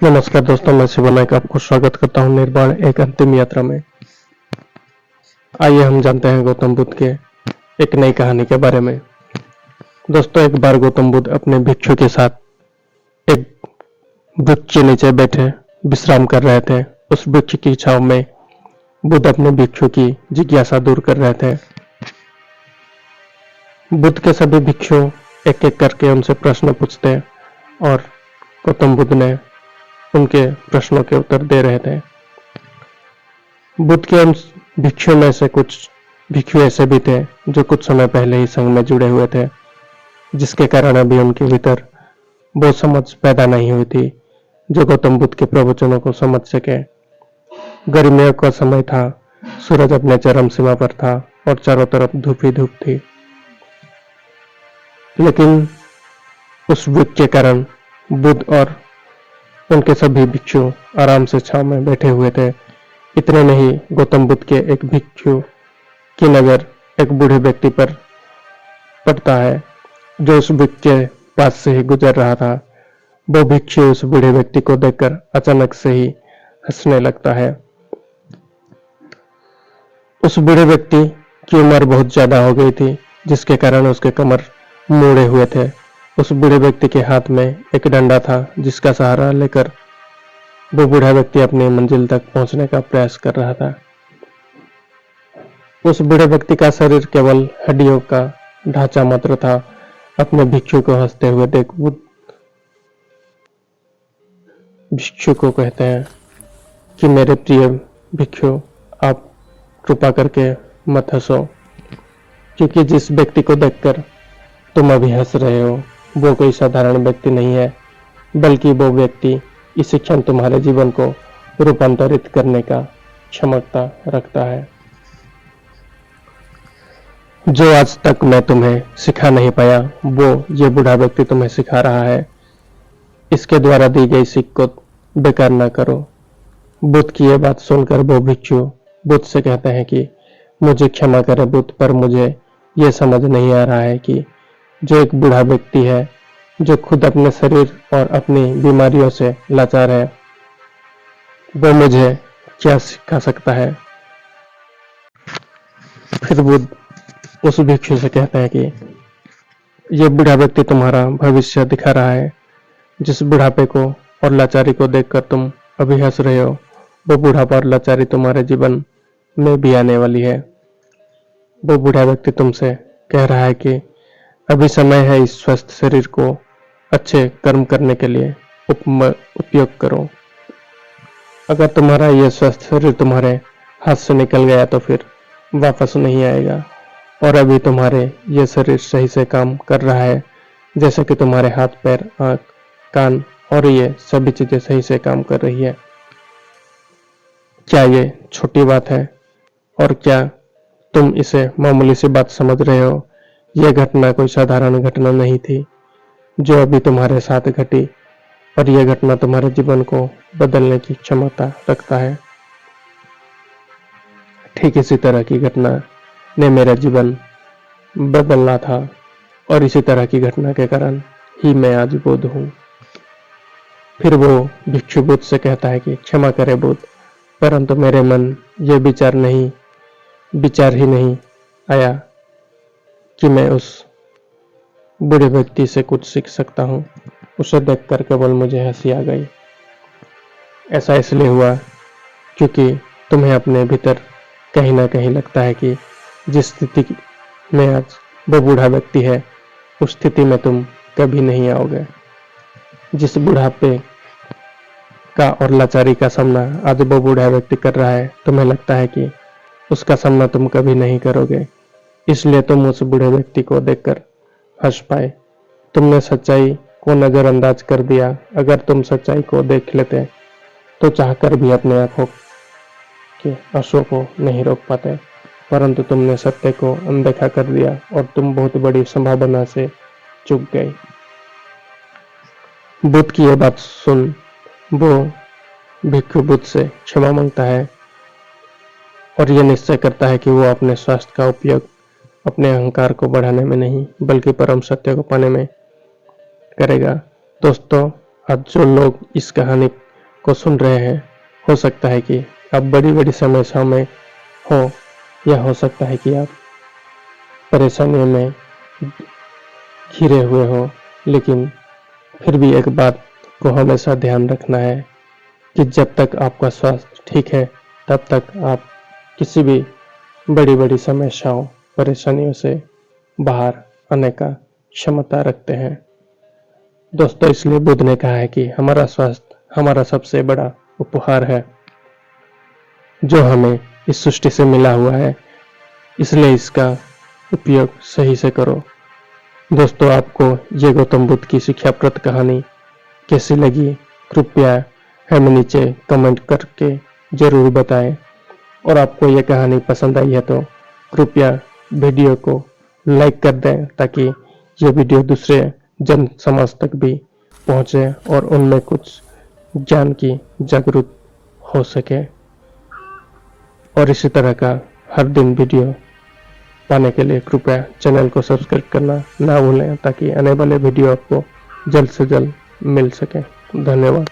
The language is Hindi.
नमस्कार दोस्तों, मैं शिव नायक आपको स्वागत करता हूं निर्वाण एक अंतिम यात्रा में। आइए हम जानते हैं गौतम बुद्ध के एक नई कहानी के बारे में। दोस्तों, एक बार गौतम बुद्ध अपने भिक्षु के साथ एक वृक्ष के नीचे बैठे विश्राम कर रहे थे। उस वृक्ष की छांव में बुद्ध अपने भिक्षु की जिज्ञासा दूर कर रहे थे। बुद्ध के सभी भिक्षु एक एक करके उनसे प्रश्न पूछते और गौतम बुद्ध ने उनके प्रश्नों के उत्तर दे रहे थे। बुद्ध के उन भिक्षुओं में से कुछ भिक्षु ऐसे भी थे जो कुछ समय पहले ही संघ में जुड़े हुए थे, जिसके कारण अभी उनके भीतर वो समझ पैदा नहीं हुई थी जो गौतम बुद्ध के प्रवचनों को समझ सके। गर्मियों का समय था, सूरज अपने चरम सीमा पर था और चारों तरफ धूप ही धूप थी। लेकिन उस वृक्ष के कारण बुद्ध और उनके सभी भिक्षु आराम से छांव में बैठे हुए थे। इतने नहीं, गौतम बुद्ध के एक भिक्षु की नजर एक बूढ़े व्यक्ति पर पड़ता है जो उस वृक्ष के पास से ही गुजर रहा था। वो भिक्षु उस बूढ़े व्यक्ति को देखकर अचानक से ही हंसने लगता है। उस बूढ़े व्यक्ति की उम्र बहुत ज्यादा हो गई थी, जिसके कारण उसके कमर मुड़े हुए थे। उस बूढ़े व्यक्ति के हाथ में एक डंडा था, जिसका सहारा लेकर वो बूढ़ा व्यक्ति अपनी मंजिल तक पहुंचने का प्रयास कर रहा था। उस बूढ़े व्यक्ति का शरीर केवल हड्डियों का ढांचा मात्र था। अपने भिक्षु को हंसते हुए देख बुद्ध भिक्षु को कहते हैं कि मेरे प्रिय भिक्षु, आप कृपा करके मत हंसो, क्योंकि जिस व्यक्ति को देखकर तुम अभी हंस रहे हो वो कोई साधारण व्यक्ति नहीं है, बल्कि वो व्यक्ति इस क्षण तुम्हारे जीवन को रूपांतरित करने का क्षमता रखता है। जो आज तक मैं तुम्हें सिखा नहीं पाया वो ये बूढ़ा व्यक्ति तुम्हें सिखा रहा है। इसके द्वारा दी गई सीख को बेकार ना करो। बुद्ध की ये बात सुनकर वो भिक्षु बुद्ध से कहते हैं कि मुझे क्षमा करे बुद्ध, पर मुझे ये समझ नहीं आ रहा है कि जो एक बूढ़ा व्यक्ति है जो खुद अपने शरीर और अपनी बीमारियों से लाचार है, वो मुझे क्या सिखा सकता है। फिर बुद्ध उस भिक्षु से कहते हैं कि ये बूढ़ा व्यक्ति तुम्हारा भविष्य दिखा रहा है। जिस बुढ़ापे को और लाचारी को देखकर तुम अभी हंस रहे हो, वो बुढ़ापा और लाचारी तुम्हारे जीवन में भी आने वाली है। वो बूढ़ा व्यक्ति तुमसे कह रहा है कि अभी समय है इस स्वस्थ शरीर को अच्छे कर्म करने के लिए उपयोग करो। अगर तुम्हारा यह स्वस्थ शरीर तुम्हारे हाथ से निकल गया तो फिर वापस नहीं आएगा, और अभी तुम्हारे यह शरीर सही से काम कर रहा है, जैसे कि तुम्हारे हाथ, पैर, आंख, कान और ये सभी चीजें सही से काम कर रही है। क्या ये छोटी बात है? और क्या तुम इसे मामूली सी बात समझ रहे हो? यह घटना कोई साधारण घटना नहीं थी जो अभी तुम्हारे साथ घटी, और यह घटना तुम्हारे जीवन को बदलने की क्षमता रखता है। ठीक इसी तरह की घटना ने मेरा जीवन बदलना था, और इसी तरह की घटना के कारण ही मैं आज बुद्ध हूँ। फिर वो भिक्षु बुद्ध से कहता है कि क्षमा करे बुद्ध, परंतु मेरे मन ये विचार ही नहीं आया कि मैं उस बूढ़े व्यक्ति से कुछ सीख सकता हूँ। उसे देखकर केवल मुझे हंसी आ गई। ऐसा इसलिए हुआ क्योंकि तुम्हें अपने भीतर कहीं ना कहीं लगता है कि जिस स्थिति में आज वो बूढ़ा व्यक्ति है, उस स्थिति में तुम कभी नहीं आओगे। जिस बुढ़ापे का और लाचारी का सामना आज वो बूढ़ा व्यक्ति कर रहा है, तुम्हें लगता है कि उसका सामना तुम कभी नहीं करोगे, इसलिए तुम उस बूढ़े व्यक्ति को देखकर हंस पाए। तुमने सच्चाई को नजरअंदाज कर दिया। अगर तुम सच्चाई को देख लेते तो चाहकर भी अपने आंखों के आंसुओं को नहीं रोक पाते, परंतु तुमने सत्य को अनदेखा कर दिया और तुम बहुत बड़ी संभावना से चूक गए। बुद्ध की यह बात सुन वो भिक्षु बुद्ध से क्षमा मांगता है और यह निश्चय करता है कि वो अपने स्वास्थ्य का उपयोग अपने अहंकार को बढ़ाने में नहीं, बल्कि परम सत्य को पाने में करेगा। दोस्तों, आज जो लोग इस कहानी को सुन रहे हैं, हो सकता है कि आप बड़ी बड़ी समस्याओं में हो, या हो सकता है कि आप परेशानियों में घिरे हुए हो, लेकिन फिर भी एक बात को हमेशा ध्यान रखना है कि जब तक आपका स्वास्थ्य ठीक है, तब तक आप किसी भी बड़ी बड़ी समस्याओं, परेशानियों से बाहर आने का क्षमता रखते हैं। दोस्तों, इसलिए बुद्ध ने कहा है कि हमारा स्वास्थ्य हमारा सबसे बड़ा उपहार है, जो हमें इस सृष्टि से मिला हुआ है, इसलिए इसका उपयोग सही से करो। दोस्तों, आपको ये गौतम बुद्ध की शिक्षाप्रद कहानी कैसी लगी, कृपया हमें नीचे कमेंट करके जरूर बताएं। और आपको ये कहानी पसंद आई है तो कृपया वीडियो को लाइक कर दें, ताकि ये वीडियो दूसरे जन समाज तक भी पहुंचे और उनमें कुछ ज्ञान की जागरूक हो सके। और इसी तरह का हर दिन वीडियो पाने के लिए कृपया चैनल को सब्सक्राइब करना ना भूलें, ताकि आने वाले वीडियो आपको जल्द से जल्द मिल सके। धन्यवाद।